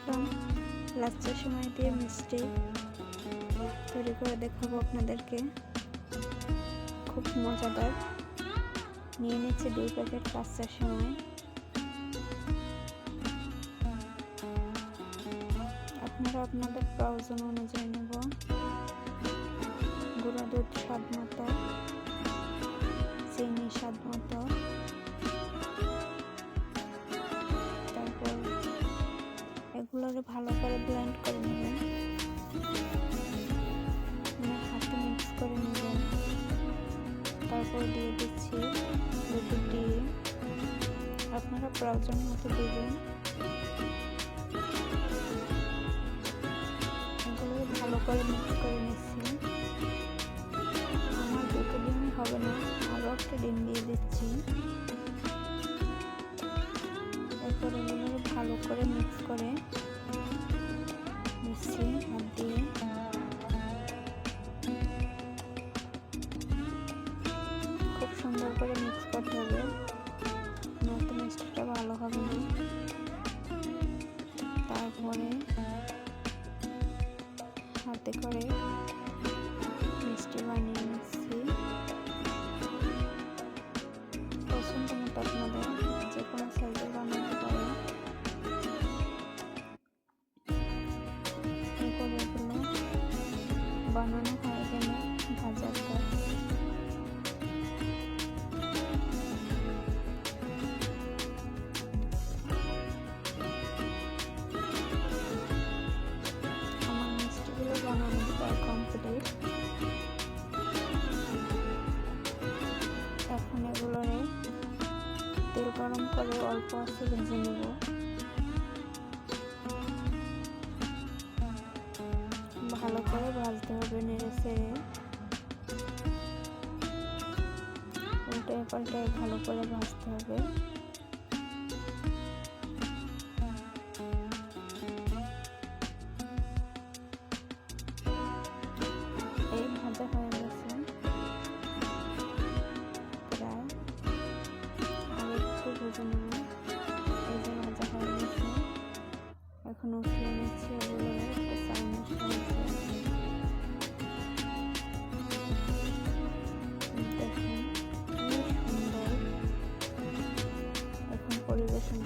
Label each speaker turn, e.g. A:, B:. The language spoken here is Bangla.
A: আসলাম লাচ্চা সেমাই দিয়ে মিষ্টি তৈরি করে দেখাবো আপনাদেরকে। খুব মজাদার। নিয়ে নিচ্ছে 2 প্যাকেট লাচ্চা সেমাই। আপনারা আপনাদের প্রয়োজন অনুযায়ী নেব। গুঁড়া দুধ স্বাদ মতো, চিনি স্বাদ মতো, তারপর এগুলোকে ভালো করে ব্লেন্ড করে নেবেন, হাতে মিক্স করে নেবেন। তারপর দিয়ে দিচ্ছি দুটো ডিম, আপনারা প্রয়োজন মতো দেবেন। এগুলো ভালো করে মিক্স করে নিচ্ছি। আমার দুটো ডিমই হবে না, আরও একটা ডিম দিয়ে দিচ্ছি। এরপর এগুলো ভালো করে মিক্স করে নিচ্ছি হাত দিয়ে। খুব সুন্দর করে মিক্স করতে হবে, নয়তো মিষ্টিটা ভালো হবে না। তারপরে হাতে করে মিষ্টি বানিয়ে নিচ্ছি। পছন্দ মতো আপনাদের যে কোনো সাইজের বানাতে পারেন। এরপরে এগুলো বানানো হয়ে গেলে ভাজার পর আমার মিষ্টিগুলো বানানো প্রায় কমপ্লিট। এখন এগুলোরে তেল গরম করে অল্প আঁচে ভেজে নেব। ভালো করে ভাজতে হবে, নেড়ে চেড়ে উল্টে পাল্টে ভালো করে ভাজতে হবে। এই ভাজা হয়ে গেছে প্রায়, আর একটু ভেজে নেব। এই যে ভাজা হয়ে গেছে, এখন উঠিয়ে নিচ্ছি এগুলো একটা চামচ সাহায্যে। দেখুন কি সুন্দর। এখন পরিবেশন